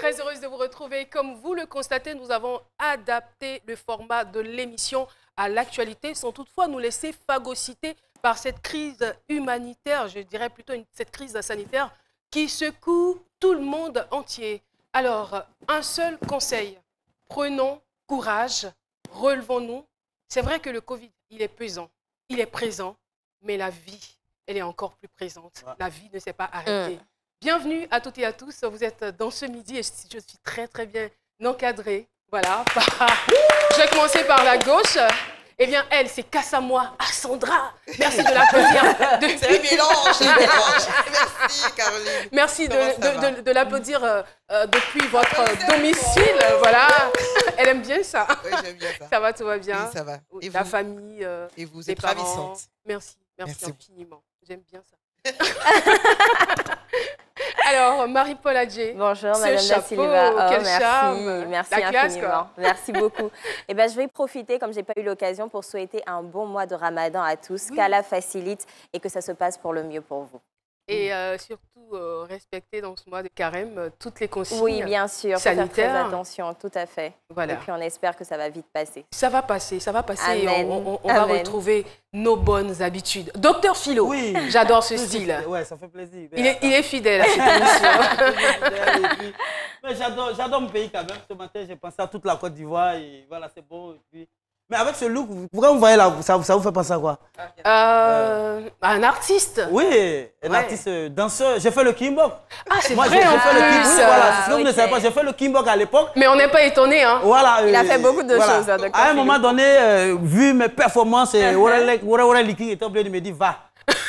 très heureuse de vous retrouver. Comme vous le constatez, nous avons adapté le format de l'émission à l'actualité sans toutefois nous laisser phagocyter par cette crise humanitaire, je dirais plutôt cette crise sanitaire qui secoue tout le monde entier. Alors, un seul conseil, prenons courage, relevons-nous. C'est vrai que le Covid, il est pesant, il est présent, mais la vie, elle est encore plus présente. La vie ne s'est pas arrêtée. Bienvenue à toutes et à tous. Vous êtes dans ce midi et je suis très très bien encadrée. Voilà. Je vais commencer par la gauche. Eh bien, elle, c'est Kassamoa Sandra. Merci de l'applaudir. C'est un mélange. Merci, Caroline. Merci de l'applaudir depuis votre domicile. Voilà. Elle aime bien ça. Oui, j'aime bien ça. Ça va, tout va bien? Oui, ça va. Et la famille, et vous les êtes parents. ravissante. Merci Merci infiniment. J'aime bien ça. Alors, Marie-Paul Adjé. Bonjour, ce Madame Da Silva. Oh, quel merci, charme. merci La classe, infiniment. quoi. Merci beaucoup. Eh ben, je vais profiter, comme je n'ai pas eu l'occasion, pour souhaiter un bon mois de Ramadan à tous, qu'Allah facilite et que ça se passe pour le mieux pour vous. Et surtout, respecter dans ce mois de carême toutes les consignes Oui, bien sûr, faut faire très sanitaires. attention, tout à fait. Voilà. Et puis on espère que ça va vite passer. Ça va passer, ça va passer. Et Amen. on va Amen. retrouver nos bonnes habitudes. Docteur Philo, Oui. j'adore ce style. Ouais, ça fait plaisir. Il est fidèle à cette émission. Mais j'adore mon pays quand même. Ce matin, j'ai pensé à toute la Côte d'Ivoire et voilà, c'est beau. Et puis... Mais avec ce look, pourquoi vous voyez là, ça vous fait penser à quoi? Un artiste. Oui, un artiste danseur. J'ai fait le kimbok. Ah, c'est Moi, vrai j'ai en fait le kimbok. plus. Oui, voilà, c'est ce que vous ok. ne savez pas. J'ai fait le kimbok à l'époque. Mais on n'est pas étonné, hein. Voilà, Il a fait beaucoup de voilà. choses, hein, Docteur À un Philo. moment donné, vu mes performances, Wara Liking était obligé de me dire va.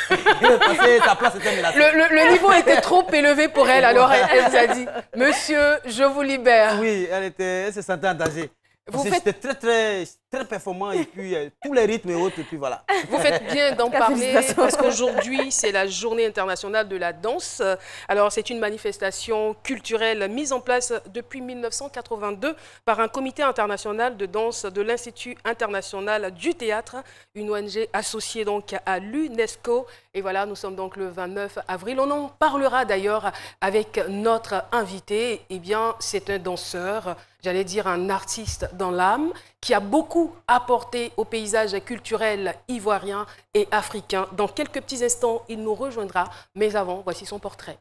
Parce que sa place était menacée. Le niveau était trop élevé pour elle, alors elle vous a dit, monsieur, je vous libère. Oui, elle se sentait en danger. Vous Parce que faites- j'étais très performant et puis tous les rythmes et autres, et puis voilà. Vous faites bien d'en parler Félicitations. parce qu'aujourd'hui, c'est la journée internationale de la danse. Alors, c'est une manifestation culturelle mise en place depuis 1982 par un comité international de danse de l'Institut international du théâtre, une ONG associée donc à l'UNESCO. Et voilà, nous sommes donc le 29 avril. On en parlera d'ailleurs avec notre invité. Eh bien, c'est un danseur, j'allais dire un artiste dans l'âme, qui a beaucoup apporté au paysage culturel ivoirien et africain. Dans quelques petits instants, il nous rejoindra. Mais avant, voici son portrait.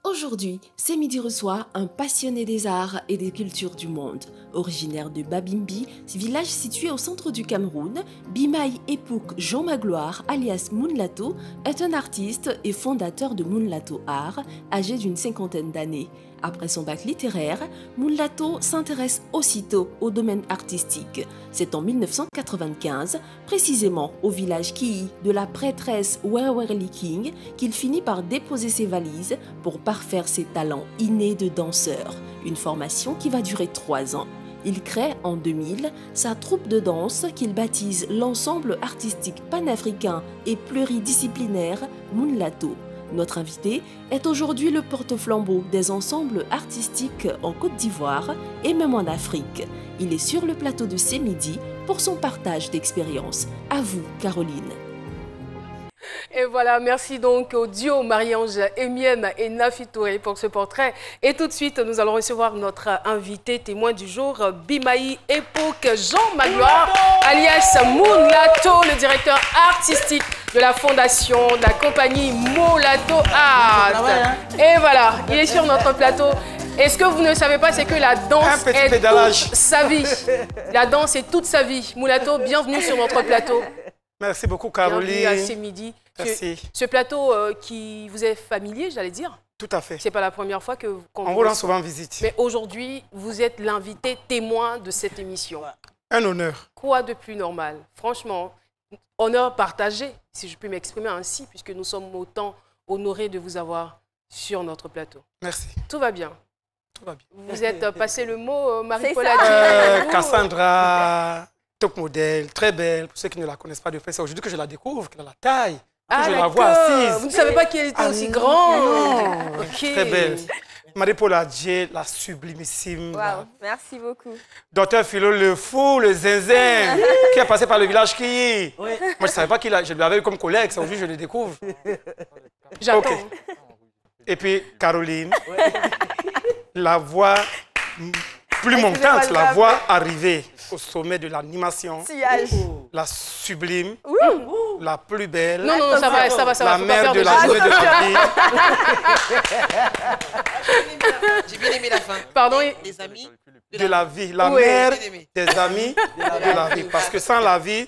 Aujourd'hui, C'est Midi reçoit un passionné des arts et des cultures du monde. Originaire de Babimbi, village situé au centre du Cameroun, Bimaï Epouk Jean Magloire, alias Mounlato, est un artiste et fondateur de Mounlato Art, âgé d'une cinquantaine d'années. Après son bac littéraire, Mounlato s'intéresse aussitôt au domaine artistique. C'est en 1995, précisément au village Kii de la prêtresse Werwerli King, qu'il finit par déposer ses valises pour parfaire ses talents innés de danseur. Une formation qui va durer 3 ans. Il crée en 2000 sa troupe de danse qu'il baptise l'ensemble artistique panafricain et pluridisciplinaire Mounlato. Notre invité est aujourd'hui le porte-flambeau des ensembles artistiques en Côte d'Ivoire et même en Afrique. Il est sur le plateau de C'est Midi pour son partage d'expériences. À vous, Caroline. Et voilà, merci donc au duo Marie-Ange Emienne et Nafi Touré pour ce portrait. Et tout de suite, nous allons recevoir notre invité témoin du jour, Bimaï Epouk Jean Magloire, alias Mounlato, le directeur artistique de la fondation de la compagnie Mounlato Art. Et voilà, il est sur notre plateau. Et ce que vous ne savez pas, c'est que la danse est toute sa vie. La danse est toute sa vie. Mounlato, bienvenue sur notre plateau. Merci beaucoup, Bienvenue à Caroline. C'est Midi. Merci. Ce plateau qui vous est familier, j'allais dire. Tout à fait. C'est pas la première fois qu'on On vous vous rend reçoit. souvent visite. Mais aujourd'hui, vous êtes l'invité témoin de cette émission. Un honneur. Quoi de plus normal? Franchement, honneur partagé, si je puis m'exprimer ainsi, puisque nous sommes autant honorés de vous avoir sur notre plateau. Merci. Tout va bien. Tout va bien. Vous êtes passé le mot, Marie-Paul C'est ça. Adjé. Cassandra, top modèle, très belle. Pour ceux qui ne la connaissent pas de près, c'est aujourd'hui que je la découvre, qu'elle a la taille. Que je la vois assise. Vous ne savez pas qu'elle était aussi grande. Ok. Très belle. Marie-Paul Adjé, la sublimissime. Waouh, merci beaucoup. Docteur Philo, le fou, le zinzin, qui est passé par le village Kiyi. Moi, je ne savais pas qu'il a... Je lui avais eu comme collègue, c'est aujourd'hui que je le découvre. J'attends. Ok. Et puis, Caroline, la voix plus montante, la voix arrivée au sommet de l'animation, la sublime, la plus belle, Non, non, ça va, la mère de la journée de la vie. J'ai bien aimé la fin. Pardon. Les amis De la vie, la Oui. mère des amis de la vie. Parce que sans la vie,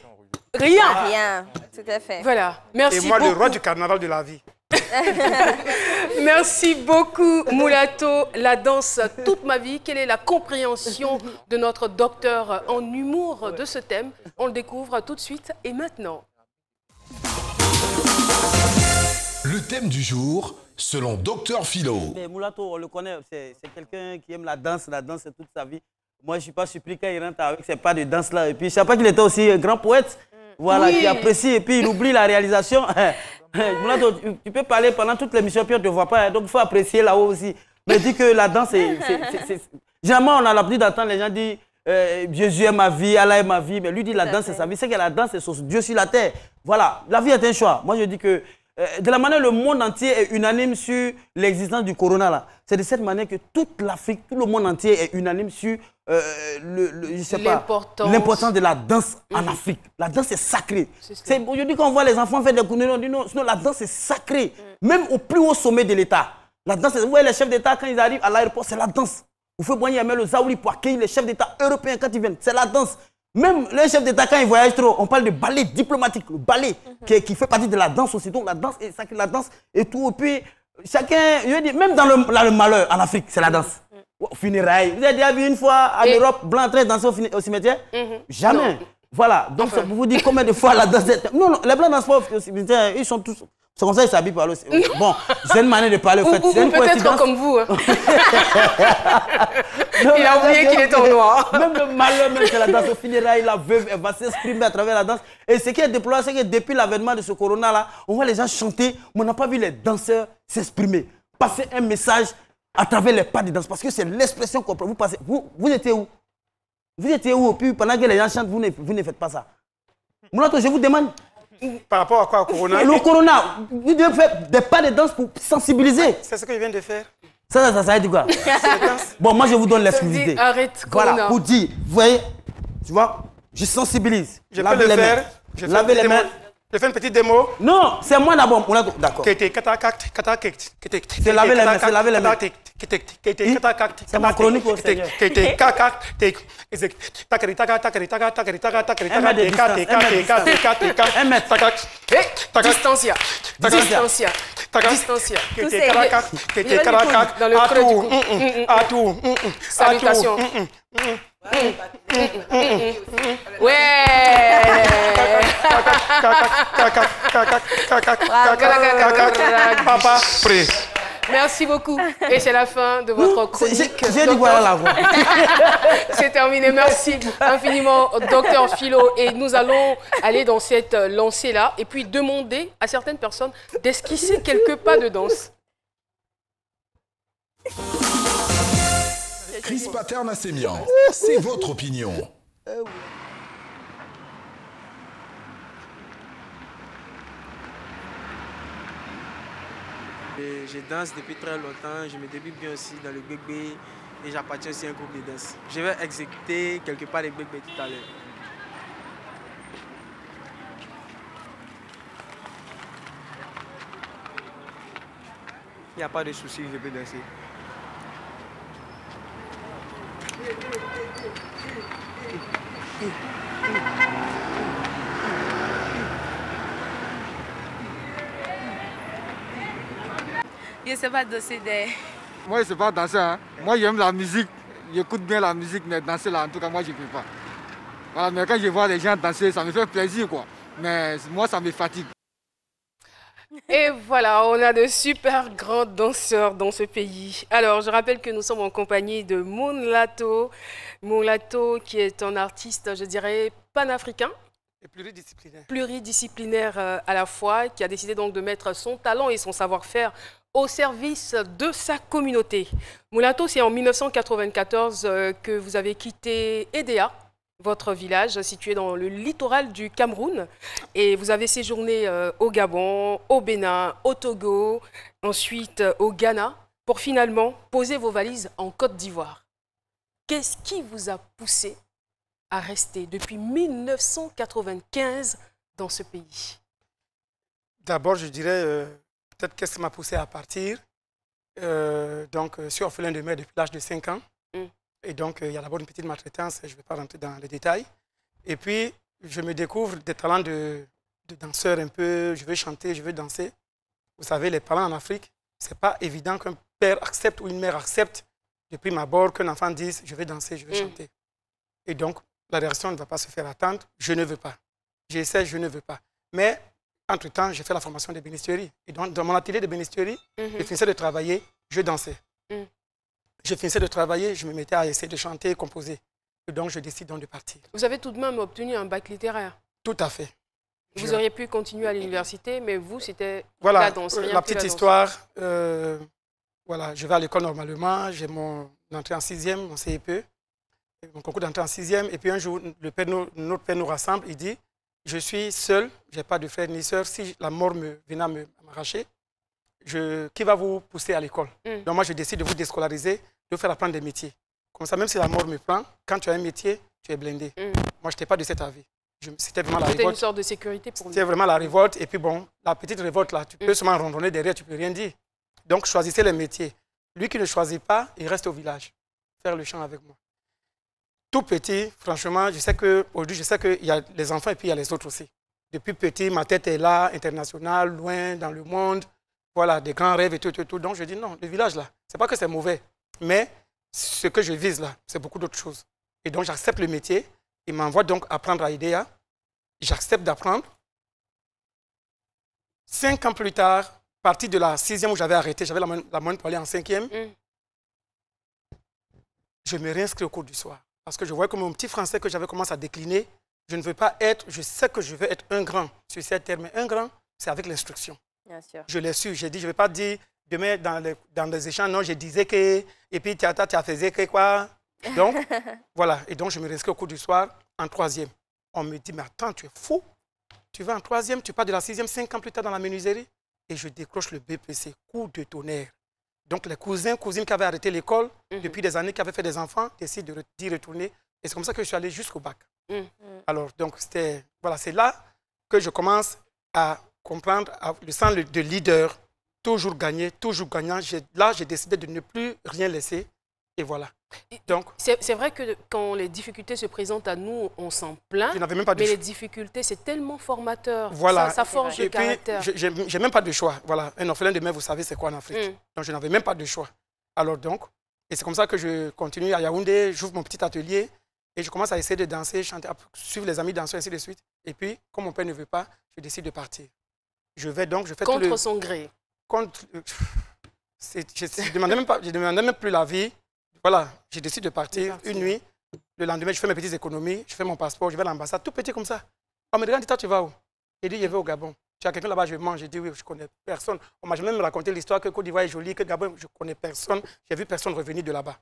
Rien. Bien, tout à fait. Voilà. Merci et moi, beaucoup. le roi du carnaval de la vie. Merci beaucoup, Moulato. La danse, toute ma vie. Quelle est la compréhension de notre docteur en humour de ce thème? On le découvre tout de suite et maintenant. Le thème du jour, selon Dr Philo. Mais Moulato, on le connaît, c'est quelqu'un qui aime la danse c'est toute sa vie. Moi, je ne suis pas surpris quand il rentre avec ses pas de danse-là. Et puis, je ne savais pas qu'il était aussi un grand poète, voilà, Oui. qui apprécie et puis il oublie la réalisation. Moulato, tu peux parler pendant toute l'émission, puis on ne te voit pas, hein, donc il faut apprécier là-haut aussi. Mais dis que la danse, généralement, on a l'habitude d'entendre les gens dire Jésus est ma vie, Allah est ma vie, mais lui dit la danse c'est sa vie. C'est que la danse, c'est son Dieu sur la terre. Voilà, la vie est un choix. Moi, je dis que de la manière le monde entier est unanime sur l'existence du corona, là, c'est de cette manière que toute l'Afrique, tout le monde entier est unanime sur l'importance de la danse en Afrique. La danse est sacrée. Aujourd'hui, quand on voit les enfants faire des cournées, on dit non, sinon la danse est sacrée. Même au plus haut sommet de l'État. La danse, vous voyez les chefs d'État, quand ils arrivent à l'aéroport, c'est la danse. Vous faites Boigny le Zaouli pour accueillir les chefs d'État européens quand ils viennent. C'est la danse. Même les chefs d'État, quand ils voyagent trop, on parle de ballet diplomatique, le ballet qui fait partie de la danse aussi. Donc la danse est sacrée, la danse et tout. Et puis, chacun, je veux dire, même dans le malheur en Afrique, c'est la danse. Au funérailles. Vous avez déjà vu une fois en Europe, blanc très danser au cimetière? Jamais. Non. Voilà. Donc, ça vous dit combien de fois la danse. Non, non, les blancs dansent pas au cimetière, ils sont tous. C'est comme ça qu'ils s'habillent par le. Bon, c'est une manière de parler. En fait. Ou peut-être comme vous. Hein. Non, il a oublié qu'il était en noir. Même le malheur, même c'est la danse au funérailles, la veuve, elle va s'exprimer à travers la danse. Et ce qui est déplorable, c'est que depuis l'avènement de ce corona-là, on voit les gens chanter, mais on n'a pas vu les danseurs s'exprimer, passer un message à travers les pas de danse. Parce que c'est l'expression qu'on peut. Vous étiez où? Vous étiez où? Puis pendant que les gens chantent, vous ne faites pas ça. Moulato, je vous demande. Par rapport à quoi, au corona? Le corona, vous devez faire des pas de danse pour sensibiliser. C'est ce que je viens de faire. Ça veut dire quoi? Bon, moi je vous donne l'exclusivité. Arrête, voilà, corona. pour dire, vous voyez, tu vois, je sensibilise. Je peux le faire. Lavez les mains. Je fais une petite démo. Non, c'est moi d'abord. D'accord. C'est laver les mains, c'est laver les mains. C'est ma chronique au Seigneur. Un mètre. Distancia. Distancia. Distancia. Dans le creux du cou. Salutations. Ouais. Papa, prêt. Merci beaucoup. Et c'est la fin de votre chronique. J'ai dit voilà la voix. C'est terminé. Merci infiniment, Dr Philo. Et nous allons aller dans cette lancée-là et puis demander à certaines personnes d'esquisser quelques pas de danse. Chris Pattern à Sémian, c'est votre opinion. Je danse depuis très longtemps, je me débute bien aussi dans le bébé et j'appartiens aussi à un groupe de danse. Je vais exécuter quelque part les bébés tout à l'heure. Il n'y a pas de souci, je peux danser. Je ne sais pas danser des... Moi, je ne sais pas danser. Hein. Moi, j'aime la musique. J'écoute bien la musique, mais danser là, en tout cas, moi, je ne peux pas. Voilà, mais quand je vois les gens danser, ça me fait plaisir, quoi. Mais moi, ça me fatigue. Et voilà, on a de super grands danseurs dans ce pays. Alors, je rappelle que nous sommes en compagnie de Moulato. Moulato, qui est un artiste, je dirais, panafricain. Et pluridisciplinaire. Pluridisciplinaire à la fois, qui a décidé donc de mettre son talent et son savoir-faire au service de sa communauté. Moulato, c'est en 1994 que vous avez quitté Edea, votre village situé dans le littoral du Cameroun. Et vous avez séjourné au Gabon, au Bénin, au Togo, ensuite au Ghana, pour finalement poser vos valises en Côte d'Ivoire. Qu'est-ce qui vous a poussé à rester depuis 1995 dans ce pays? D'abord, je dirais peut-être qu'est-ce qui m'a poussé à partir. Je suis orphelin de mère depuis l'âge de 5 ans. Et donc, il y a d'abord une petite maltraitance, je ne vais pas rentrer dans les détails. Et puis, je me découvre des talents de danseur un peu, je veux chanter, je veux danser. Vous savez, les parents en Afrique, ce n'est pas évident qu'un père accepte ou une mère accepte de prime abord qu'un enfant dise « je vais danser, je vais chanter ». Et donc, la réaction ne va pas se faire attendre, je ne veux pas. J'essaie, je ne veux pas. Mais, entre-temps, j'ai fait la formation de bénisterie. Et donc, dans mon atelier de bénisterie, je finissais de travailler, je dansais. Je finissais de travailler, je me mettais à essayer de chanter, composer. Et donc, je décide donc de partir. Vous avez tout de même obtenu un bac littéraire? Tout à fait. Vous auriez pu continuer à l'université, mais vous, c'était voilà, la danse. La petite histoire, voilà, je vais à l'école normalement, j'ai mon entrée en 6e, mon CEP, mon concours d'entrée en 6e, et puis un jour, notre père nous rassemble, il dit, je suis seul, je n'ai pas de frère ni sœur, si la mort venait à m'arracher, qui va vous pousser à l'école? Donc moi, je décide de vous déscolariser, de vous faire apprendre des métiers. Comme ça, même si la mort me prend, quand tu as un métier, tu es blindé. Moi, je n'étais pas de cet avis. C'était vraiment la révolte. C'était une sorte de sécurité pour nous. C'était vraiment la révolte. Et puis bon, la petite révolte là, tu peux seulement randonner derrière, tu ne peux rien dire. Donc, choisissez les métiers. Lui qui ne choisit pas, il reste au village, faire le chant avec moi. Tout petit, franchement, je sais qu'aujourd'hui, je sais qu'il y a les enfants et puis il y a les autres aussi. Depuis petit, ma tête est là, internationale, loin, dans le monde. Voilà, des grands rêves et tout, tout, tout. Donc, je dis non, le village là, c'est pas que c'est mauvais. Mais ce que je vise là, c'est beaucoup d'autres choses. Et donc, j'accepte le métier. Il m'envoie donc apprendre à IDEA. J'accepte d'apprendre. 5 ans plus tard, partie de la 6e où j'avais arrêté, j'avais la moyenne pour aller en 5e. Je me réinscris au cours du soir. Parce que je voyais que mon petit français que j'avais commencé à décliner, je ne veux pas être, je sais que je veux être un grand sur cette terre, mais un grand, c'est avec l'instruction. Bien sûr. Je l'ai su, j'ai dit, je ne vais pas dire demain dans les échanges, non, je disais que, et puis tu as fait que quoi. Donc, voilà, et donc je me réinscris au cours du soir en 3e. On me dit, mais attends, tu es fou. Tu vas en 3e, tu pars de la 6e, 5 ans plus tard dans la menuiserie. Et je décroche le BPC, coup de tonnerre. Donc les cousins, cousines qui avaient arrêté l'école depuis des années, qui avaient fait des enfants, décident d'y retourner. Et c'est comme ça que je suis allé jusqu'au bac. Alors, donc, voilà, c'est là que je commence à comprendre le sens de leader, toujours gagner, toujours gagnant. Là, j'ai décidé de ne plus rien laisser. Et voilà. C'est vrai que quand les difficultés se présentent à nous, on s'en plaint. Je n'avais même pas de choix. Mais les difficultés, c'est tellement formateur. Voilà. Ça forge le caractère. Je n'ai même pas de choix. Voilà. Un orphelin de mère, vous savez, c'est quoi en Afrique. Donc, je n'avais même pas de choix. Alors donc, et c'est comme ça que je continue à Yaoundé, j'ouvre mon petit atelier et je commence à essayer de danser, chanter, suivre les amis danseurs, ainsi de suite. Et puis, comme mon père ne veut pas, je décide de partir. Je vais donc, je fais contre son gré. Contre. Je ne demandais même plus la vie. Voilà, je décide de partir une nuit. Le lendemain, je fais mes petites économies, je fais mon passeport, je vais à l'ambassade, tout petit comme ça. On me regarde, toi, tu vas où? J'ai dit, je vais au Gabon. Tu as quelqu'un là-bas, je mange. J'ai dit, oui, je connais personne. On m'a même raconté l'histoire que Côte d'Ivoire est jolie, que Gabon, je ne connais personne. J'ai vu personne revenir de là-bas.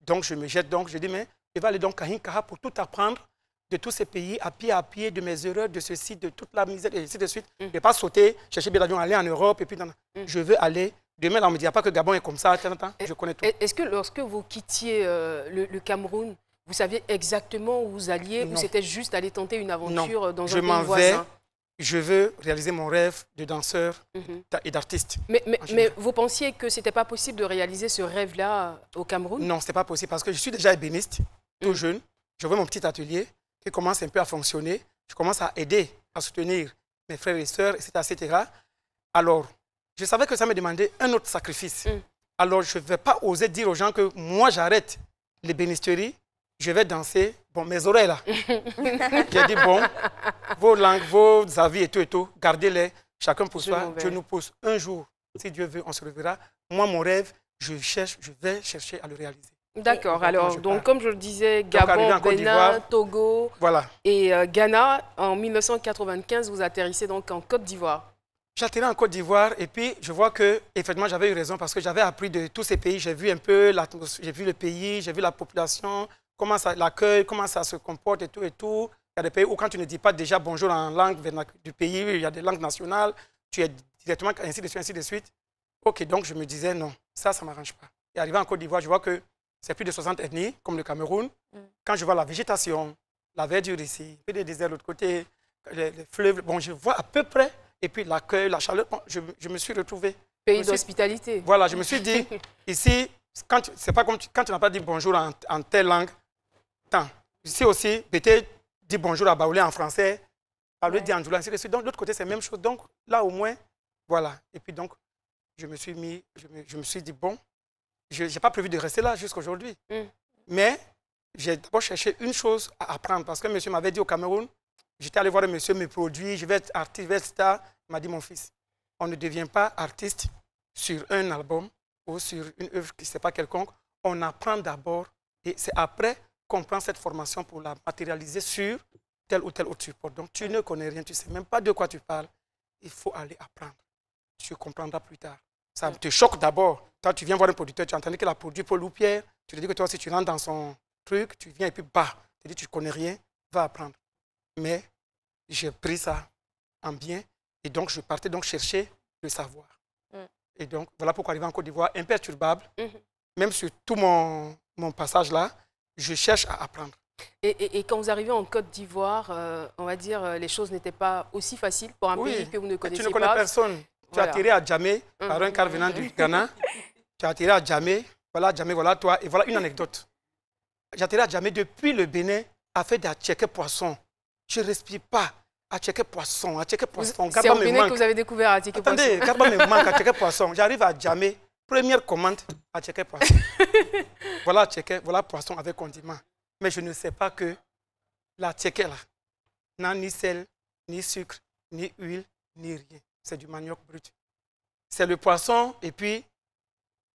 Donc, je me jette. Donc, je dis, mais je vais aller donc à Hinkaha pour tout apprendre de tous ces pays, à pied, de mes erreurs, de ceci, de toute la misère, et ainsi de suite. Je ne vais pas sauter, chercher bien d'avion, aller en Europe, et puis je veux aller. Demain, là, on ne me dira pas que Gabon est comme ça, je connais tout. Est-ce que lorsque vous quittiez le Cameroun, vous saviez exactement où vous alliez, ou c'était juste aller tenter une aventure dans un pays voisin? Je veux réaliser mon rêve de danseur et d'artiste. Mais vous pensiez que ce n'était pas possible de réaliser ce rêve-là au Cameroun? Non, ce n'est pas possible parce que je suis déjà ébéniste, tout jeune. Je vois mon petit atelier qui commence un peu à fonctionner. Je commence à aider, à soutenir mes frères et sœurs, etc. Alors, je savais que ça me demandait un autre sacrifice. Alors, je ne vais pas oser dire aux gens que moi, j'arrête les bénisteries, je vais danser. Bon, mes oreilles là. J'ai dit, bon, vos langues, vos avis et tout, gardez-les, chacun pour soi. Dieu nous pousse. Un jour, si Dieu veut, on se reverra. Moi, mon rêve, je vais chercher à le réaliser. D'accord. Alors, donc, comme je le disais, Gabon, Bénin, Togo et Ghana, en 1995, vous atterrissez donc en Côte d'Ivoire. J'atterris en Côte d'Ivoire et puis je vois que, effectivement, j'avais eu raison parce que j'avais appris de tous ces pays. J'ai vu un peu, j'ai vu le pays, j'ai vu la population, comment ça l'accueille, comment ça se comporte et tout et tout. Il y a des pays où quand tu ne dis pas déjà bonjour en langue du pays, il y a des langues nationales, tu es directement ainsi de suite, ainsi de suite. Ok, donc je me disais non, ça ne m'arrange pas. Et arrivé en Côte d'Ivoire, je vois que c'est plus de 60 ethnies, comme le Cameroun. Quand je vois la végétation, la verdure ici, puis des déserts de l'autre côté, les fleuves, bon, je vois à peu près, et puis l'accueil, la chaleur, bon, je me suis retrouvé. Pays d'hospitalité. Voilà, je me suis dit, ici, c'est pas comme quand tu n'as pas dit bonjour en telle langue, tant. Ici aussi, peut-être dire bonjour à Baoulé en français, à lui dire en joulant, ainsi de suite. Donc, de l'autre côté, c'est la même chose. Donc, là, au moins, voilà. Et puis, donc, je me suis dit, bon, je n'ai pas prévu de rester là jusqu'à aujourd'hui. Mais j'ai d'abord cherché une chose à apprendre parce que monsieur m'avait dit au Cameroun, j'étais allé voir le monsieur, mes produits, je vais être artiste, je vais être star. Il m'a dit, mon fils, on ne devient pas artiste sur un album ou sur une œuvre qui n'est pas quelconque. On apprend d'abord et c'est après qu'on prend cette formation pour la matérialiser sur tel ou tel autre support. Donc, tu ne connais rien, tu ne sais même pas de quoi tu parles. Il faut aller apprendre. Tu comprendras plus tard. Ça te choque d'abord. Toi, tu viens voir un producteur, tu as entendu qu'il a produit Paul ou Pierre. Tu te dis que toi, si tu rentres dans son truc, tu viens et puis bah, tu te dis tu ne connais rien, va apprendre. Mais j'ai pris ça en bien et donc je partais donc chercher le savoir. Et donc, voilà pourquoi arrivé en Côte d'Ivoire, imperturbable. Même sur tout mon passage là, je cherche à apprendre. Et quand vous arrivez en Côte d'Ivoire, on va dire, les choses n'étaient pas aussi faciles pour un pays que vous ne connaissez pas. Tu ne connais personne. Tu as atterri à Djamé par un car venant du Ghana. Tu as atterri à Djamé. Voilà Djamé, voilà toi. Et voilà une anecdote. J'ai atterri à Djamé depuis le Bénin à faire des attiékés poissons. Je ne respire pas. Attiékés poissons, attiékés poissons. C'est au Bénin que vous avez découvert attiékés poissons. Attendez, Garba me manque, attiékés poissons. J'arrive à Djamé. Première commande, attiékés poissons. Voilà attiékés, voilà poisson avec condiment. Mais je ne sais pas que l'attiéké là n'a ni sel, ni sucre, ni huile, ni rien. C'est du manioc brut. C'est le poisson et puis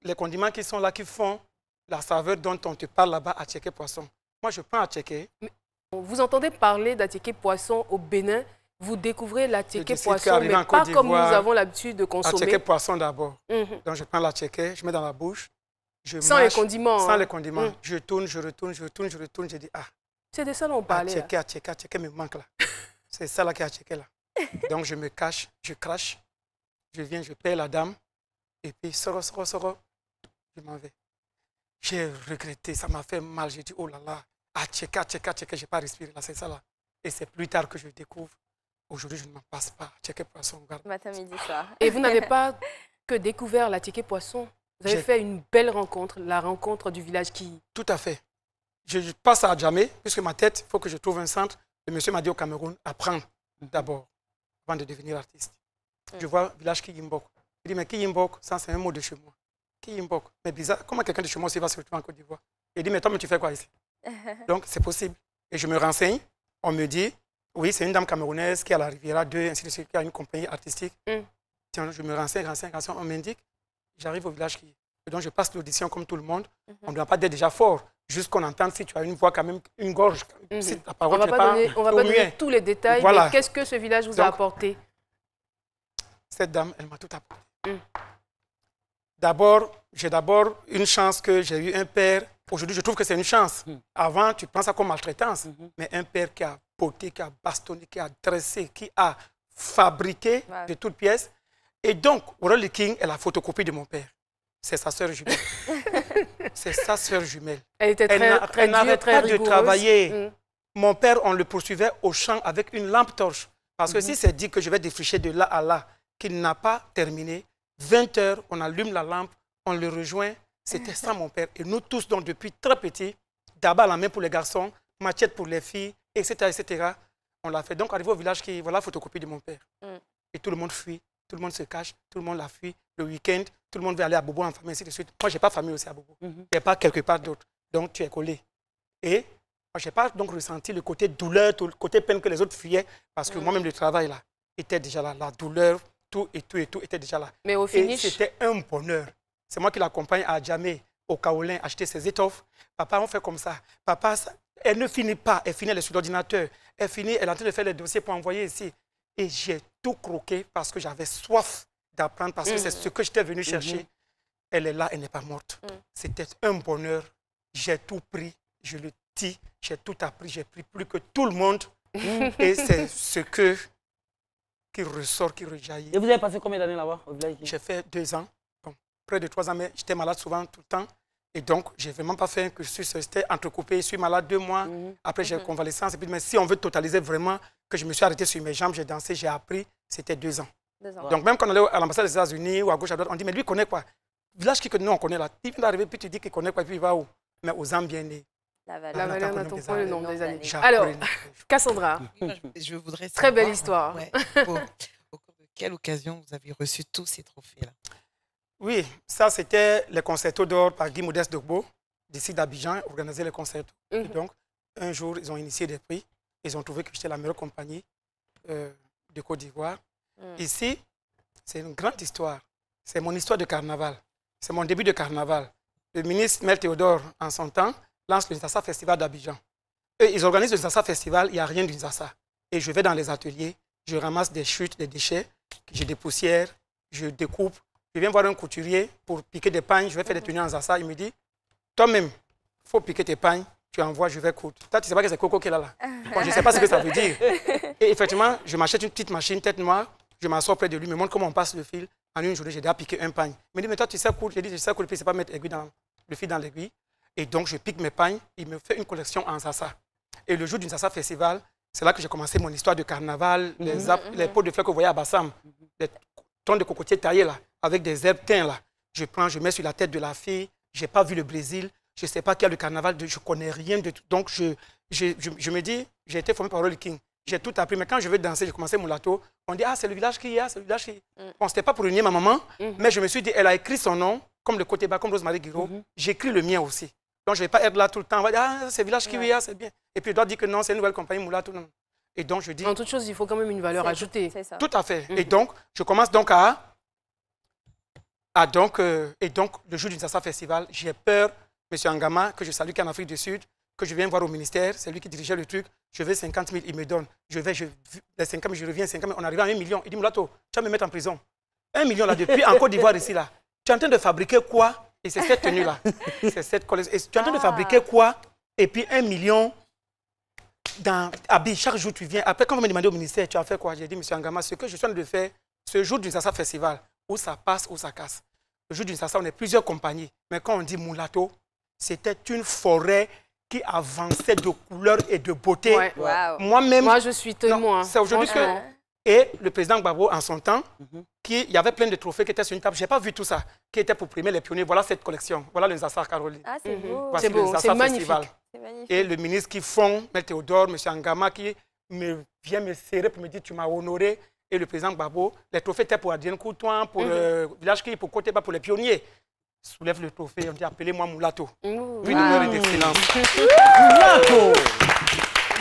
les condiments qui sont là qui font la saveur dont on te parle là-bas, attiéké poisson. Moi, je prends attiéké. Vous entendez parler d'attiéké poisson au Bénin, vous découvrez l'attiéké poisson, mais pas comme nous avons l'habitude de consommer. Attiéké poisson d'abord. Donc, je prends l'attiéké, je mets dans la bouche. Sans les condiments. Sans les condiments. Je tourne, je retourne, je retourne, je retourne. Je dis, ah. C'est de ça dont on parlait. Attiéké me manque là. C'est ça là qui est attiéké là. Donc, je me cache, je crache. Je viens, je paye la dame. Et puis, soro, je m'en vais. J'ai regretté, ça m'a fait mal. J'ai dit, oh là là, attiéké, je n'ai pas respiré là, c'est ça là. Et c'est plus tard que je découvre. Aujourd'hui, je ne m'en passe pas. Attiéké poisson, garde. Matin, midi, soir. Et vous n'avez pas que découvert l'attiéké poisson. Vous avez fait une belle rencontre, la rencontre du village qui... Tout à fait. Je passe à Djamé, puisque ma tête, il faut que je trouve un centre. Le monsieur m'a dit au Cameroun, apprendre d'abord, avant de devenir artiste. Je vois le village Kiyimbok. Je dis, mais Kiyimbok, ça c'est un mot de chez moi. Kiyimbok. Mais bizarre, comment quelqu'un de chez moi aussi va se retrouver en Côte d'Ivoire? Il dit, mais toi, mais tu fais quoi ici? Donc, c'est possible. Et je me renseigne. On me dit, oui, c'est une dame camerounaise qui est à la Riviera 2, ainsi de suite, qui a une compagnie artistique. Tiens, je me renseigne, on m'indique. J'arrive au village qui... Donc, je passe l'audition comme tout le monde. On ne doit pas être déjà fort. Juste qu'on entende si tu as une voix quand même, une gorge. Si ta parole on ne va pas donner tous les détails, voilà. Mais qu'est-ce que ce village vous a apporté? Cette dame, elle m'a tout apporté. D'abord, j'ai d'abord une chance que j'ai eu un père. Aujourd'hui, je trouve que c'est une chance. Avant, tu prends ça comme maltraitance. Mais un père qui a porté, qui a bastonné, qui a dressé, qui a fabriqué de toutes pièces. Et donc, Aurélie King est la photocopie de mon père. C'est sa sœur jumelle. C'est sa sœur jumelle. Elle était très n'arrête pas de travailler. Mon père, on le poursuivait au champ avec une lampe torche. Parce que si c'est dit que je vais défricher de là à là, qu'il n'a pas terminé, 20 heures, on allume la lampe, on le rejoint. C'était ça mon père. Et nous tous, donc depuis très petit, d'abord la main pour les garçons, machette pour les filles, etc. etc. On l'a fait. Donc, arrivé au village, qui voilà la photocopie de mon père. Et tout le monde fuit. Tout le monde se cache, tout le monde la fuit. Le week-end, tout le monde veut aller à Bobo en famille, ainsi de suite. Moi, je n'ai pas famille aussi à Bobo. Je n'ai pas quelque part d'autre. Donc, tu es collé. Et moi, je n'ai pas donc ressenti le côté douleur, le côté peine que les autres fuyaient, parce que moi-même, le travail là était déjà là. La douleur, tout était déjà là. Mais au finish... c'était un bonheur. C'est moi qui l'accompagne à Djamé, au Kaolin, acheter ses étoffes. Papa, on fait comme ça. Papa, elle ne finit pas. Elle finit, elle est sur l'ordinateur. Elle finit, elle est en train de faire les dossiers pour envoyer ici. Et j'ai tout croqué parce que j'avais soif d'apprendre, parce que c'est ce que j'étais venu chercher. Elle est là, elle n'est pas morte. C'était un bonheur. J'ai tout pris, je le dis, j'ai tout appris, j'ai pris plus que tout le monde. Et c'est ce qui ressort, qui rejaillit. Et vous avez passé combien d'années là-bas au village? J'ai fait 2 ans. près de 3 ans, mais j'étais malade souvent, tout le temps. Et donc, je n'ai vraiment pas fait un cursus. C'était entrecoupé. Je suis malade 2 mois. Après, j'ai convalescence. Et puis, mais si on veut totaliser vraiment que je me suis arrêté sur mes jambes, j'ai dansé, j'ai appris, c'était 2 ans. 2 ans. Donc, même quand on allait à l'ambassade des États-Unis ou à gauche, à droite, on dit, mais lui, il connaît quoi? Village qui nous, on connaît là. Il vient d'arriver, puis tu dis qu'il connaît quoi, puis il va où? Mais aux âmes bien nées. La La valeur n'attend pas le nombre des années. J'ai Alors, appris. Cassandra, Je voudrais très belle savoir, histoire. ouais, au cours de quelle occasion vous avez reçu tous ces trophées-là? Oui, ça, c'était le concerto d'or par Guy Modeste Dogbo, d'ici d'Abidjan, organiser les concertos. Et donc, un jour, ils ont initié des prix. Ils ont trouvé que j'étais la meilleure compagnie de Côte d'Ivoire. Ici, c'est une grande histoire. C'est mon histoire de carnaval. C'est mon début de carnaval. Le ministre Mel Théodore, en son temps, lance le Nzassa Festival d'Abidjan. Eux, ils organisent le Nzassa Festival, il n'y a rien du Nzassa. Et je vais dans les ateliers, je ramasse des chutes, des déchets, j'ai des poussières, je découpe. Je viens voir un couturier pour piquer des pagnes, je vais faire des tenues en Nzassa. Il me dit, toi-même, il faut piquer tes pagnes, tu envoies, je vais coudre. Toi, tu ne sais pas que c'est Coco qui est là. Bon, je ne sais pas ce que ça veut dire. Et effectivement, je m'achète une petite machine, tête noire, je m'assois près de lui, me montre comment on passe le fil. En une journée, j'ai déjà piqué un pagne. Il me dit, mais toi, tu sais coudre? J'ai dit, je sais coudre, puis je ne sais pas mettre le fil dans l'aiguille. Et donc, je pique mes pagnes, il me fait une collection en Nzassa. Et le jour du Nzassa Festival, c'est là que j'ai commencé mon histoire de carnaval, les pots de fleurs que vous voyez à Bassam, les tons de cocotiers taillés là, avec des herbes teints là. Je prends, je mets sur la tête de la fille, je n'ai pas vu le Brésil, je ne sais pas qu'il y a le carnaval, je ne connais rien de tout. Donc, je me dis, j'ai été formé par Rolly King. J'ai tout appris, mais quand je vais danser, j'ai commencé mon lato. On dit, ah, c'est le village qui y a, c'est le village qui... Bon, ce n'était pas pour nier ma maman, mais je me suis dit, elle a écrit son nom, comme le côté bas, comme Rosemary Guiraud. J'écris le mien aussi. Donc, je ne vais pas être là tout le temps. On va dire, ah, c'est le village qui y a, c'est bien. Et puis, il doit dire que non, c'est une nouvelle compagnie Moulato. Non. Et donc, je dis... En toute chose, il faut quand même une valeur ajoutée. C'est ça. Tout à fait. Et donc, je commence donc et donc, le jour du Nzassa Festival, j'ai peur, M. Angama, que je salue, qui est en Afrique du Sud, que je viens voir au ministère, c'est lui qui dirigeait le truc, je veux 50 000, il me donne. Les 50 000, je reviens, 50 000, on arrive à 1 million. Il dit, Moulato, tu vas me mettre en prison. 1 million là, depuis en Côte d'Ivoire ici, là. Tu es en train de fabriquer quoi? Et c'est cette tenue-là. C'est cette collection. Et tu es en train de fabriquer quoi? Et puis 1 million dans habits. Chaque jour, tu viens. Après, quand vous me demandez au ministère, tu as fait quoi? J'ai dit, M. Angama, ce que je suis en train de faire, ce jour du Nzassa Festival, où ça passe, où ça casse. Le jour du Nzassa, on est plusieurs compagnies. Mais quand on dit Moulato, c'était une forêt qui avançait de couleurs et de beauté. Ouais. Wow. Moi-même... Moi, je suis témoin. C'est aujourd'hui que... Et le président Gbagbo, en son temps, il y avait plein de trophées qui étaient sur une table. Je n'ai pas vu tout ça, qui était pour primer les pionniers. Voilà cette collection. Voilà le Nzassa Caroline. Ah, c'est beau. Voici C'est beau, le Nzassa c'est magnifique. Festival. C'est magnifique. Et le ministre qui fond, M. Théodore, M. Angama, qui vient me serrer pour me dire tu m'as honoré. Et le président Gbagbo, les trophées étaient pour Adrien Courtois, pour Village qui, pour Côte d'Ivoire, pour les pionniers. Soulève le trophée, on dit appelez-moi Moulato. Une honneur et d'excellence. Moulato!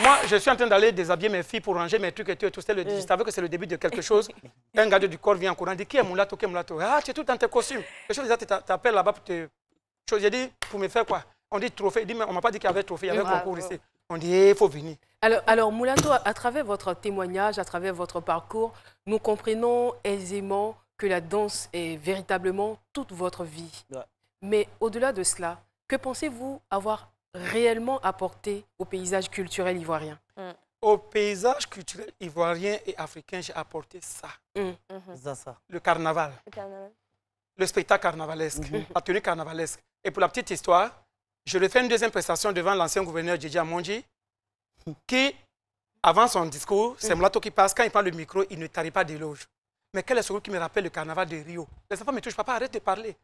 Moi, je suis en train d'aller déshabiller mes filles pour ranger mes trucs et tout. Je savais que c'est le début de quelque chose. Un garde du corps vient en courant, dit qui est Moulato, qui est Moulato? Ah, tu es tout dans tes costumes. Le chef d'État t'appelle là-bas pour te. J'ai dit, pour me faire quoi? On dit trophée. Il dit, mais on ne m'a pas dit qu'il y avait trophée, il y avait un concours ici. On dit, il faut venir. Alors, Moulato, à travers votre témoignage, à travers votre parcours, nous comprenons aisément que la danse est véritablement toute votre vie. Ouais. Mais au-delà de cela, que pensez-vous avoir réellement apporté au paysage culturel ivoirien? Au paysage culturel ivoirien et africain, j'ai apporté ça. Ça. Le carnaval. Le spectacle carnavalesque, la tenue carnavalesque. Et pour la petite histoire, je refais une deuxième prestation devant l'ancien gouverneur Djidji Amonji, qui, avant son discours, c'est Moulato qui passe, quand il prend le micro, il ne tarit pas d'éloge. Mais quel est ce groupe qui me rappelle le carnaval de Rio? Les enfants me touchent, papa, arrête de parler.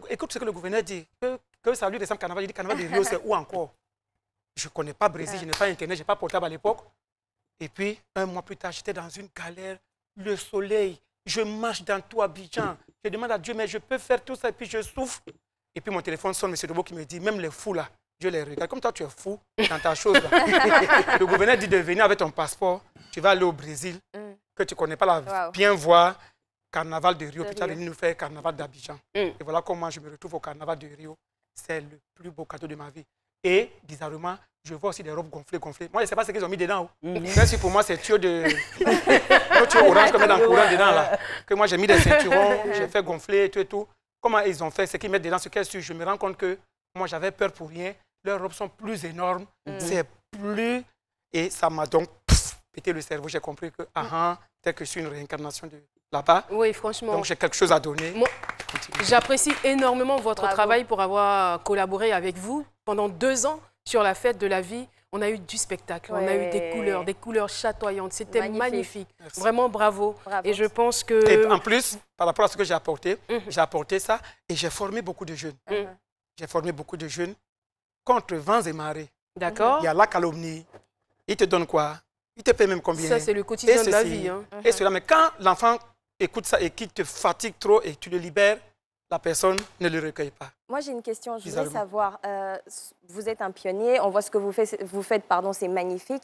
Écoute ce que le gouverneur dit, que ça lui ressemble carnaval. Il dit carnaval de Rio, c'est où encore? Je ne connais pas Brésil, je n'ai pas Internet, je n'ai pas portable à l'époque. Et puis, un mois plus tard, j'étais dans une galère, le soleil, je marche dans tout Abidjan. Je demande à Dieu, mais je peux faire tout ça, et puis je souffre. Et puis mon téléphone sonne, M. Dobo qui me dit, même les fous là, Dieu les regarde. Comme toi, tu es fou dans ta chose là. Le gouverneur dit de venir avec ton passeport, tu vas aller au Brésil, que tu ne connais pas la bien voir. Carnaval de Rio, puis tu as venu nous faire carnaval d'Abidjan. Et voilà comment je me retrouve au carnaval de Rio. C'est le plus beau cadeau de ma vie. Et, bizarrement, je vois aussi des robes gonflées. Moi, je ne sais pas ce qu'ils ont mis dedans. Même si pour moi, c'est tuyau de... tuyau orange comme dans le courant dedans, là. Que moi, j'ai mis des ceinturons, j'ai fait gonfler et tout. Comment ils ont fait ce qu'ils mettent dedans, ce qu'elles suivent. Je me rends compte que moi, j'avais peur pour rien. Leurs robes sont plus énormes. C'est plus... Et ça m'a donc pété le cerveau. J'ai compris que, peut-être que je suis une réincarnation de là-bas. Oui, franchement. Donc, j'ai quelque chose à donner. continuer. J'apprécie énormément votre Bravo. travail pour avoir collaboré avec vous pendant 2 ans sur la fête de la vie. On a eu du spectacle, on a eu des couleurs chatoyantes. C'était magnifique. Vraiment bravo. Et je pense que... Et en plus, par rapport à ce que j'ai apporté ça et j'ai formé beaucoup de jeunes. J'ai formé beaucoup de jeunes contre vents et marées. D'accord. Il y a la calomnie. Il te donne quoi? Il te paie même combien? Ça, c'est le quotidien de la vie. Hein. Et cela. Mais quand l'enfant écoute ça et qu'il te fatigue trop et tu le libères, la personne ne le recueille pas. Moi, j'ai une question. Je voudrais savoir, vous êtes un pionnier, on voit ce que vous faites, pardon, c'est magnifique.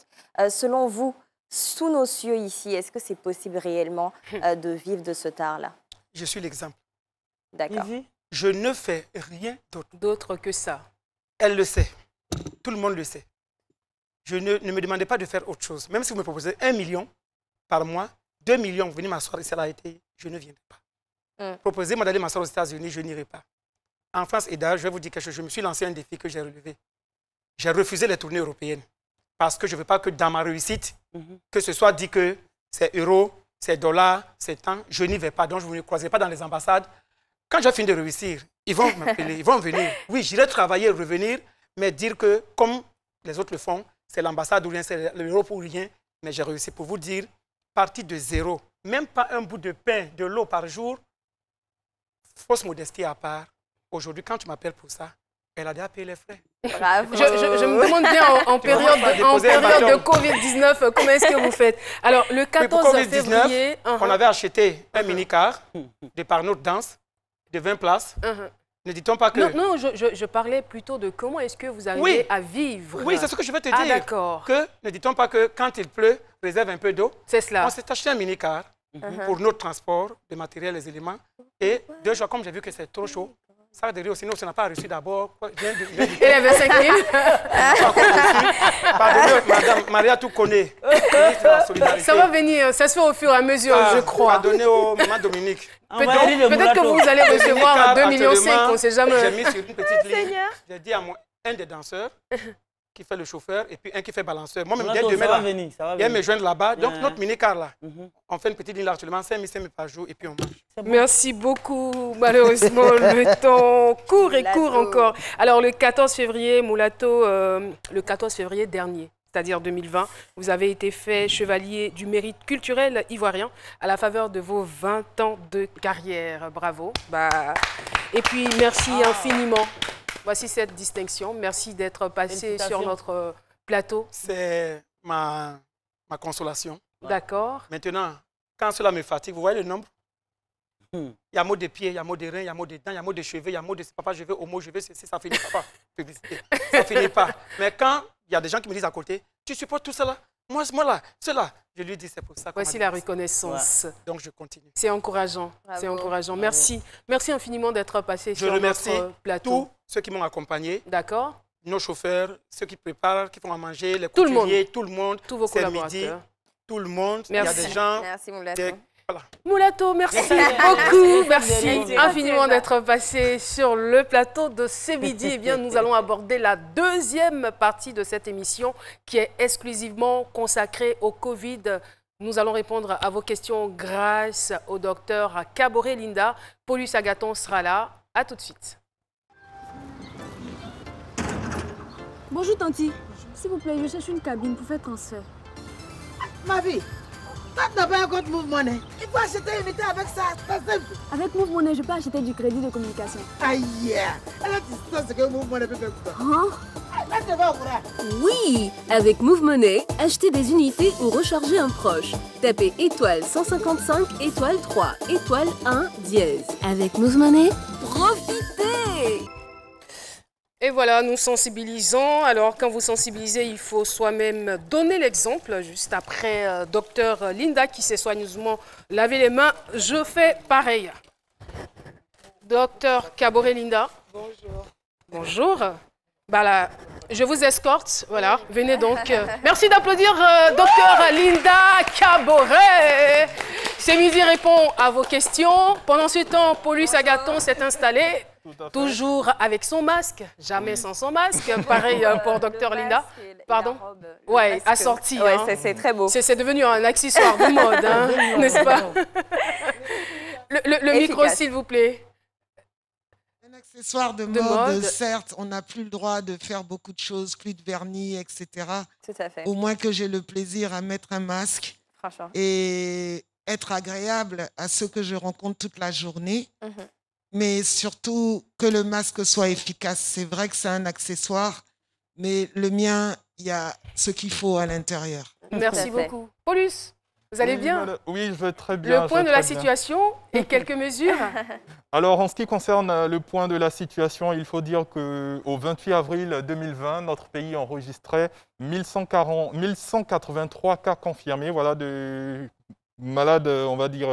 Selon vous, sous nos cieux ici, est-ce que c'est possible réellement de vivre de cet art-là? Je suis l'exemple. D'accord. Je ne fais rien d'autre que ça. Elle le sait. Tout le monde le sait. Je ne me demandez pas de faire autre chose. Même si vous me proposez 1 million par mois, 2 millions, vous venez m'asseoir ici à la été, je ne viendrai pas. Proposez-moi d'aller m'asseoir aux États-Unis, je n'irai pas. En France, et d'ailleurs, je vais vous dire quelque chose, je me suis lancé un défi que j'ai relevé. J'ai refusé les tournées européennes parce que je ne veux pas que dans ma réussite, que ce soit dit que c'est euros, c'est dollars, c'est temps, je n'y vais pas. Donc, je ne me croiserai pas dans les ambassades. Quand j'ai fini de réussir, ils vont m'appeler, ils vont venir. Oui, j'irai travailler, revenir, mais dire que, comme les autres le font, c'est l'ambassade ou rien, c'est l'Europe ou rien. Mais j'ai réussi pour vous dire, partir de zéro, même pas un bout de pain, de l'eau par jour, fausse modestie à part. Aujourd'hui, quand tu m'appelles pour ça, elle a déjà payé les frais. Bravo. Je me demande bien en période de Covid-19, comment est-ce que vous faites? Alors, le 14 février... On avait acheté un mini-car de Parnot Danse de 20 places. Ne dit-on pas que... Non, je parlais plutôt de comment est-ce que vous arrivez à vivre. Oui, c'est ce que je veux te dire. Ah, d'accord. Ne dit-on pas que quand il pleut, réserve un peu d'eau. C'est cela. On s'est acheté un mini-car pour notre transport de matériel, les éléments. Et 2 jours, comme j'ai vu que c'est trop chaud, ça va derrière, sinon, on n'a pas reçu d'abord. Et les 25 000 Pardonnez, madame, Maria tout connaît. Ça va venir, ça se fait au fur et à mesure, je crois. Pardonnez au maman Dominique. Peut-être que vous allez recevoir 2,5 millions, on ne sait jamais. J'ai mis sur une petite ligne. J'ai dit à un des danseurs qui fait le chauffeur et puis un qui fait balanceur. Moi-même, il y a 2 mètres là. Il y a me joindre là-bas. Donc, notre mini-car là, on fait une petite ligne là actuellement, 5 000 par jour et puis on marche. Merci beaucoup. Malheureusement, le temps court et court encore. Alors, le 14 février, Moulato, le 14 février dernier, c'est-à-dire 2020, vous avez été fait chevalier du mérite culturel ivoirien à la faveur de vos 20 ans de carrière. Bravo. Et puis, merci infiniment. Voici cette distinction. Merci d'être passé sur notre plateau. C'est ma consolation. D'accord. Maintenant, quand cela me fatigue, vous voyez le nombre? Il y a mot de pieds, il y a mot de reins, il y a mot de dents, il y a mot de cheveux, il y a mot de papa, je veux homo, je veux ceci, ça finit pas. Publicité. Ça finit pas. Mais quand il y a des gens qui me disent à côté, tu supportes tout cela? Moi là, cela. Je lui dis, c'est pour ça. Voici la reconnaissance. Donc, je continue. C'est encourageant. C'est encourageant. Merci. Merci infiniment d'être passé sur notre plateau. Tous ceux qui m'ont accompagné. D'accord. Nos chauffeurs, ceux qui préparent, qui font à manger, les couturiers, tout le monde. Tous vos collaborateurs. Midi, tout le monde. Merci. Il y a des gens. Merci, Moulato. Voilà. Moulato, merci beaucoup. Merci infiniment d'être passé sur le plateau de ce midi. Eh bien, nous allons aborder la deuxième partie de cette émission qui est exclusivement consacrée au Covid. Nous allons répondre à vos questions grâce au docteur Kaboré Linda. Paulus Agathon sera là. À tout de suite. Bonjour, Tanti. S'il vous plaît, je cherche une cabine pour faire transfert. Ma vie, quand tu n'as pas un compte Move Money, il faut acheter une unité avec ça. Avec Move Money, je peux acheter du crédit de communication. Aïe, alors tu sais ce que Move Money peut faire pour toi. Oui, avec Move Money, achetez des unités ou rechargez un proche. Tapez étoile 155, étoile 3, étoile 1, dièse. Avec Move Money, profitez! Et voilà, nous sensibilisons. Alors, quand vous sensibilisez, il faut soi-même donner l'exemple. Juste après docteur Linda qui s'est soigneusement lavé les mains, je fais pareil. Docteur Kaboré Linda. Bonjour. Bonjour. Là, je vous escorte. Voilà, venez donc. Merci d'applaudir docteur Linda Kaboré. Ce midi répond à vos questions. Pendant ce temps, Paulus Agathon s'est installé. Toujours avec son masque, jamais sans son masque. Pareil pour Dr Linda. Pardon? Oui, assorti. Ouais, c'est très beau. C'est devenu un accessoire de mode, hein, n'est-ce pas? Le micro, s'il vous plaît. accessoires de mode, certes, on n'a plus le droit de faire beaucoup de choses, plus de vernis, etc. Tout à fait. Au moins que j'ai le plaisir à mettre un masque et être agréable à ceux que je rencontre toute la journée. Mais surtout que le masque soit efficace. C'est vrai que c'est un accessoire, mais le mien, il y a ce qu'il faut à l'intérieur. Merci beaucoup. Paulus, vous allez bien? Oui, je vais très bien. Le point de la situation et quelques mesures? Alors, en ce qui concerne le point de la situation, il faut dire qu'au 28 avril 2020, notre pays enregistrait 1183 cas confirmés de malades, on va dire,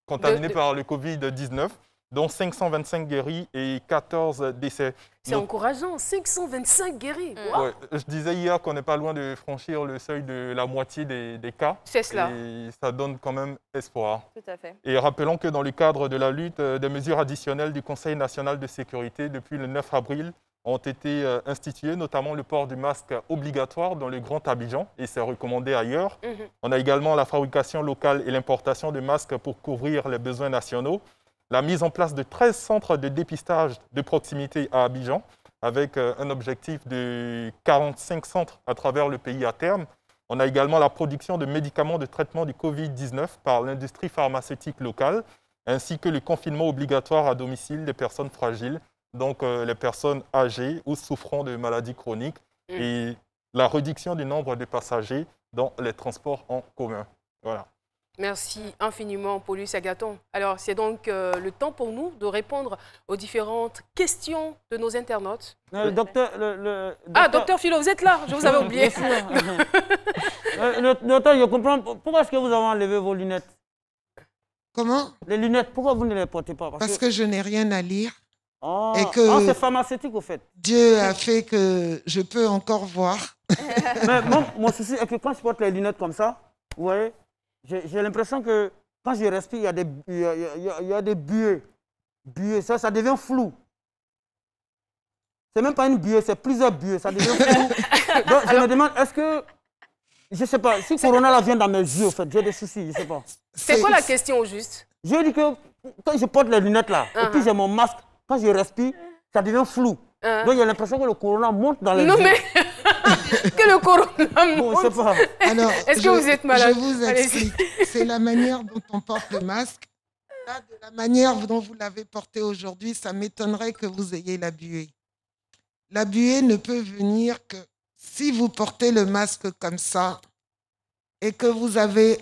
contaminés par le Covid-19. Dont 525 guéris et 14 décès. C'est encourageant, 525 guéris. Wow. Ouais, je disais hier qu'on n'est pas loin de franchir le seuil de la moitié des cas. C'est cela. Et ça donne quand même espoir. Tout à fait. Et rappelons que dans le cadre de la lutte, des mesures additionnelles du Conseil national de sécurité depuis le 9 avril ont été instituées, notamment le port du masque obligatoire dans le Grand Abidjan, et c'est recommandé ailleurs. On a également la fabrication locale et l'importation de masques pour couvrir les besoins nationaux. La mise en place de 13 centres de dépistage de proximité à Abidjan, avec un objectif de 45 centres à travers le pays à terme. On a également la production de médicaments de traitement du Covid-19 par l'industrie pharmaceutique locale, ainsi que le confinement obligatoire à domicile des personnes fragiles, donc les personnes âgées ou souffrant de maladies chroniques, et la réduction du nombre de passagers dans les transports en commun. Voilà. Merci infiniment, Paulus Agathon. Alors, c'est donc le temps pour nous de répondre aux différentes questions de nos internautes. Docteur Philo, vous êtes là, je vous avais oublié. Docteur, je comprends. Pourquoi est-ce que vous avez enlevé vos lunettes? Comment? Les lunettes, pourquoi vous ne les portez pas? Parce que je n'ai rien à lire. Et que c'est pharmaceutique, au fait. Dieu a fait que je peux encore voir. Mais mon souci est que quand je porte les lunettes comme ça, vous voyez, j'ai l'impression que quand je respire, il y a des buées. Ça devient flou. C'est même pas une buée, c'est plusieurs buées. Ça devient flou. Donc, je me demande, est-ce que... Je ne sais pas, si Corona là vient dans mes yeux, en fait, j'ai des soucis, je ne sais pas. C'est quoi la question, au juste? Je dis que quand je porte les lunettes là, et puis j'ai mon masque, quand je respire, ça devient flou. Donc j'ai l'impression que le Corona monte dans les yeux. Non mais... que le Corona monte. Bon, je sais pas. Alors, est-ce que vous êtes malade? Je vous explique. C'est la manière dont on porte le masque. Là, de la manière dont vous l'avez porté aujourd'hui, ça m'étonnerait que vous ayez la buée. La buée ne peut venir que si vous portez le masque comme ça et que vous avez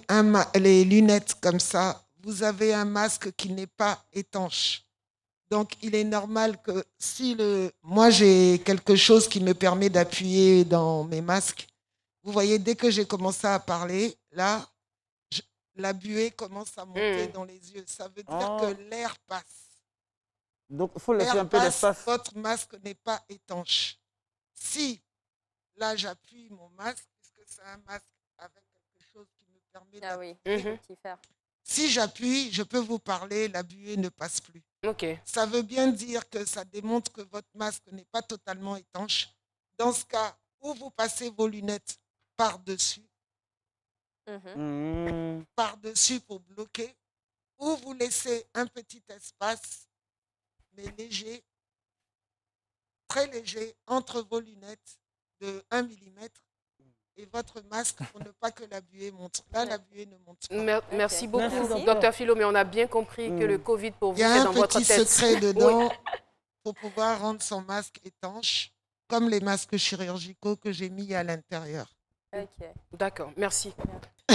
les lunettes comme ça, vous avez un masque qui n'est pas étanche. Donc, il est normal que si moi, j'ai quelque chose qui me permet d'appuyer dans mes masques. Vous voyez, dès que j'ai commencé à parler, là, la buée commence à monter dans les yeux. Ça veut dire que l'air passe. Donc, il faut laisser un peu d'espace. Votre masque n'est pas étanche. Si, là, j'appuie mon masque, puisque c'est un masque avec quelque chose qui me permet d'appuyer. Si j'appuie, je peux vous parler, la buée ne passe plus. Ça veut bien dire que ça démontre que votre masque n'est pas totalement étanche. Dans ce cas, ou vous passez vos lunettes par-dessus, par-dessus pour bloquer, ou vous laissez un petit espace, mais léger, très léger, entre vos lunettes de 1 mm et votre masque pour ne pas que la buée monte. Là, la buée ne monte pas. Merci beaucoup, Dr Philo, mais on a bien compris que le Covid, pour vous, c'est dans votre tête. Il y a un petit secret dedans pour pouvoir rendre son masque étanche, comme les masques chirurgicaux que j'ai mis à l'intérieur. D'accord, merci.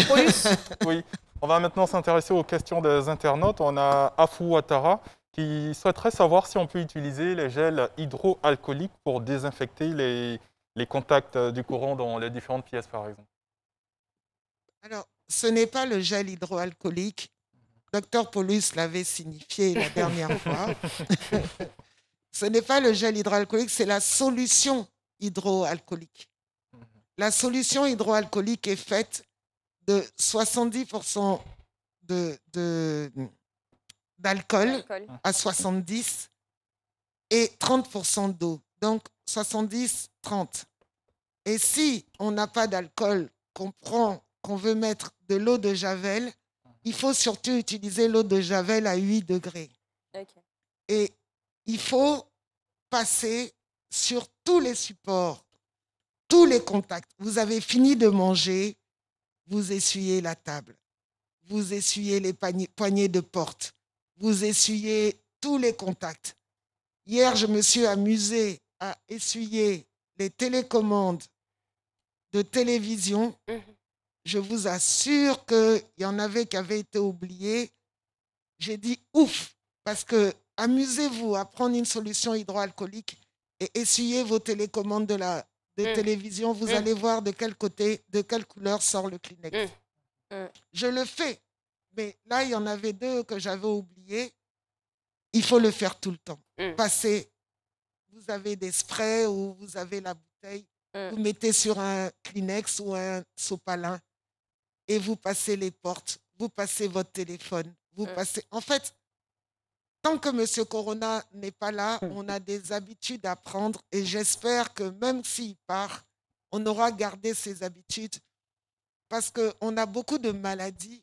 Paulus? Oui, on va maintenant s'intéresser aux questions des internautes. On a Afou Ouattara qui souhaiterait savoir si on peut utiliser les gels hydroalcooliques pour désinfecter les contacts du courant dans les différentes pièces, par exemple. Alors, ce n'est pas le gel hydroalcoolique. Dr Paulus l'avait signifié la dernière fois. Ce n'est pas le gel hydroalcoolique, c'est la solution hydroalcoolique. La solution hydroalcoolique est faite de 70% d'alcool à 70 et 30% d'eau. Donc, 70-30. Et si on n'a pas d'alcool, qu'on veut mettre de l'eau de Javel, il faut surtout utiliser l'eau de Javel à 8 degrés. Et il faut passez sur tous les supports, tous les contacts. Vous avez fini de manger, vous essuyez la table, vous essuyez les poignées de porte, vous essuyez tous les contacts. Hier, je me suis amusée à essuyer les télécommandes de télévision. Je vous assure qu'il y en avait qui avaient été oubliés. J'ai dit ouf, parce que amusez-vous à prendre une solution hydroalcoolique et essuyez vos télécommandes de télévision. Vous allez voir de quel côté, de quelle couleur sort le Kleenex. Je le fais, mais là, il y en avait 2 que j'avais oubliés. Il faut le faire tout le temps. Passez, vous avez des sprays ou vous avez la bouteille, vous mettez sur un Kleenex ou un sopalin et vous passez les portes, vous passez votre téléphone, vous passez... En fait, tant que M. Corona n'est pas là, on a des habitudes à prendre et j'espère que même s'il part, on aura gardé ces habitudes parce qu'on a beaucoup de maladies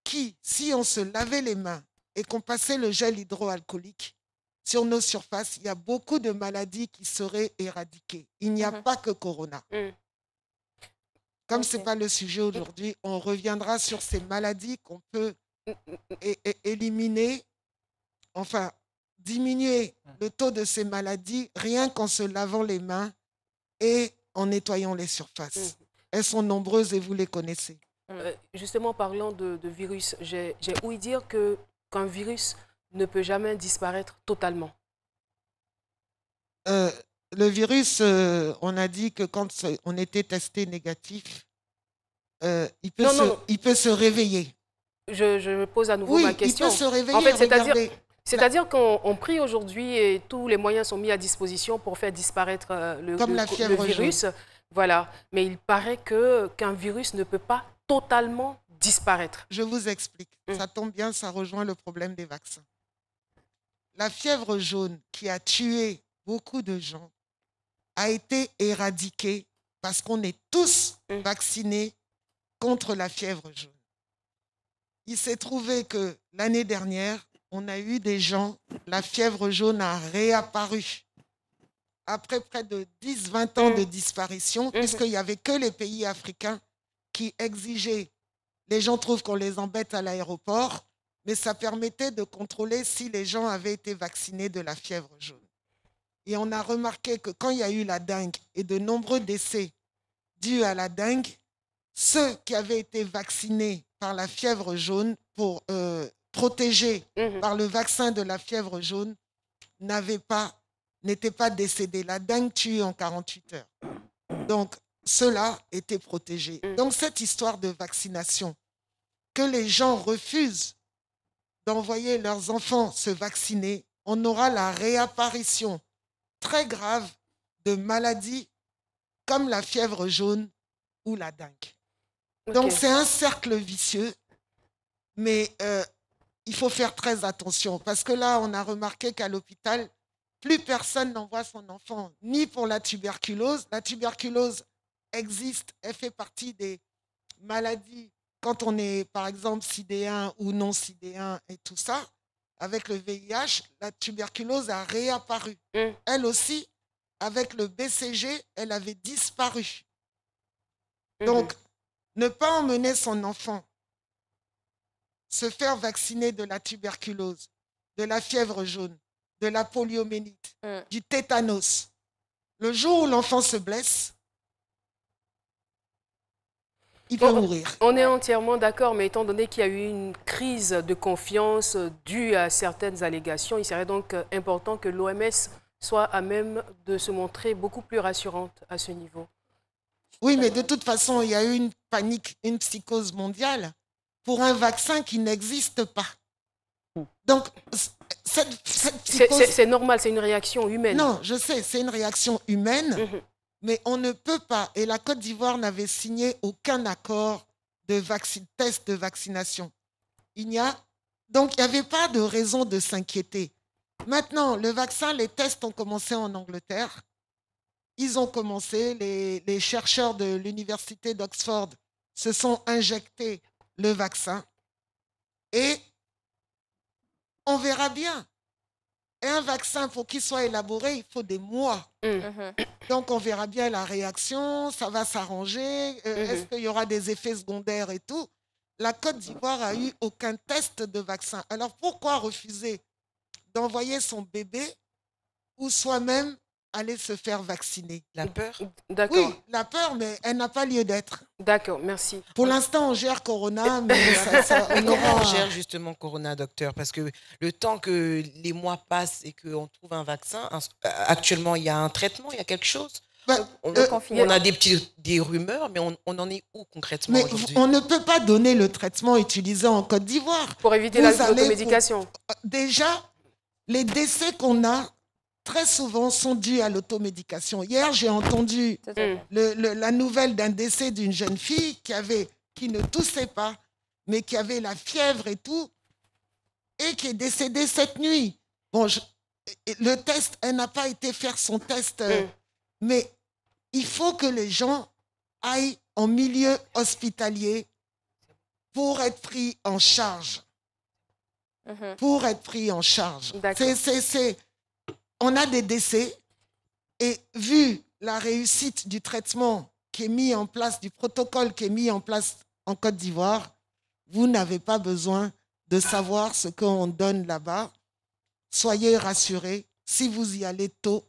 qui, si on se lavait les mains et qu'on passait le gel hydroalcoolique sur nos surfaces, il y a beaucoup de maladies qui seraient éradiquées. Il n'y a pas que Corona. Comme ce n'est pas le sujet aujourd'hui, on reviendra sur ces maladies qu'on peut éliminer, enfin, diminuer le taux de ces maladies rien qu'en se lavant les mains et en nettoyant les surfaces. Elles sont nombreuses et vous les connaissez. Justement, parlant de virus, j'ai ouï dire qu'un virus ne peut jamais disparaître totalement. Le virus, on a dit que quand on était testé négatif, il peut se réveiller. Je pose à nouveau ma question. Oui, il peut se réveiller. En fait, c'est-à-dire qu'on prie aujourd'hui et tous les moyens sont mis à disposition pour faire disparaître le virus. Jaune. Voilà. Mais il paraît qu'un virus ne peut pas totalement disparaître. Je vous explique. Ça tombe bien, ça rejoint le problème des vaccins. La fièvre jaune qui a tué beaucoup de gens a été éradiquée parce qu'on est tous vaccinés contre la fièvre jaune. Il s'est trouvé que l'année dernière, on a eu des gens, la fièvre jaune a réapparu après près de 10-20 ans de disparition, puisqu'il n'y avait que les pays africains qui exigeaient. Les gens trouvent qu'on les embête à l'aéroport, mais ça permettait de contrôler si les gens avaient été vaccinés de la fièvre jaune. Et on a remarqué que quand il y a eu la dengue et de nombreux décès dus à la dengue, ceux qui avaient été vaccinés par la fièvre jaune pour protégés par le vaccin de la fièvre jaune n'étaient pas décédés. La dengue tue en 48 heures. Donc, ceux-là étaient protégés. Donc, cette histoire de vaccination, que les gens refusent d'envoyer leurs enfants se vacciner, on aura la réapparition très grave de maladies comme la fièvre jaune ou la dengue. Donc, c'est un cercle vicieux, mais il faut faire très attention parce que là, on a remarqué qu'à l'hôpital, plus personne n'envoie son enfant, ni pour la tuberculose. La tuberculose existe, elle fait partie des maladies quand on est, par exemple, sidéen ou non sidéen et tout ça. Avec le VIH, la tuberculose a réapparu. Elle aussi, avec le BCG, elle avait disparu. Donc, ne pas emmener son enfant se faire vacciner de la tuberculose, de la fièvre jaune, de la poliomyélite, du tétanos. Le jour où l'enfant se blesse, il peut mourir. On est entièrement d'accord, mais étant donné qu'il y a eu une crise de confiance due à certaines allégations, il serait donc important que l'OMS soit à même de se montrer beaucoup plus rassurante à ce niveau. Oui, mais de toute façon, il y a eu une panique, une psychose mondiale pour un vaccin qui n'existe pas. Donc, cette psychose... C'est normal, c'est une réaction humaine. Non, je sais, c'est une réaction humaine, mais on ne peut pas, et la Côte d'Ivoire n'avait signé aucun accord de test de vaccination. Donc, il n'y avait pas de raison de s'inquiéter. Maintenant, le vaccin, les tests ont commencé en Angleterre. Ils ont commencé, les chercheurs de l'université d'Oxford se sont injectés le vaccin et on verra bien. Et un vaccin, pour qu'il soit élaboré, il faut des mois. Donc, on verra bien la réaction, ça va s'arranger. Est-ce qu'il y aura des effets secondaires et tout? La Côte d'Ivoire a eu aucun test de vaccin. Alors, pourquoi refuser d'envoyer son bébé ou soi-même aller se faire vacciner? La peur? D'accord. Oui, la peur, mais elle n'a pas lieu d'être. D'accord, merci. Pour l'instant, on gère Corona, mais on aura... Comment on gère justement Corona, docteur? Parce que le temps que les mois passent et qu'on trouve un vaccin, actuellement, il y a un traitement, il y a quelque chose? On a des rumeurs, mais on en est où concrètement aujourd'hui? On ne peut pas donner le traitement utilisé en Côte d'Ivoire. Pour éviter l'automédication. Déjà, les décès qu'on a, très souvent, sont dus à l'automédication. Hier, j'ai entendu la nouvelle d'un décès d'une jeune fille qui ne toussait pas, mais qui avait la fièvre et tout, et qui est décédée cette nuit. Bon, le test, elle n'a pas été faire son test, mais il faut que les gens aillent en milieu hospitalier pour être pris en charge. Pour être pris en charge. On a des décès et vu la réussite du traitement qui est mis en place, du protocole qui est mis en place en Côte d'Ivoire, vous n'avez pas besoin de savoir ce qu'on donne là-bas. Soyez rassurés, si vous y allez tôt,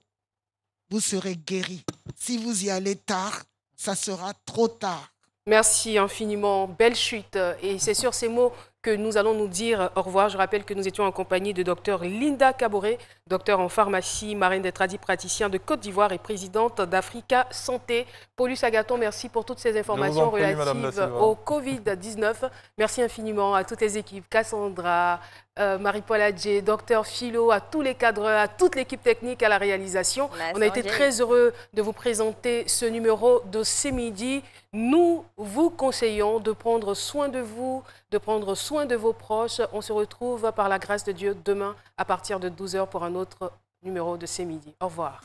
vous serez guéri. Si vous y allez tard, ça sera trop tard. Merci infiniment, belle chute. Et c'est sur ces mots que nous allons nous dire au revoir. Je rappelle que nous étions en compagnie de Dr Linda Kaboré, docteur en pharmacie, marraine des tradipraticiens de Côte d'Ivoire et présidente d'Africa Santé. Paulus Agathon, merci pour toutes ces informations relatives au Covid-19. Merci infiniment à toutes les équipes, Cassandra, Marie-Paul Adjé, Dr Philo, à tous les cadreurs, à toute l'équipe technique, à la réalisation. On a été très heureux de vous présenter ce numéro de ce midi. Nous vous conseillons de prendre soin de vous, de prendre soin de vos proches. On se retrouve par la grâce de Dieu demain à partir de 12h pour un autre numéro de ce midi. Au revoir.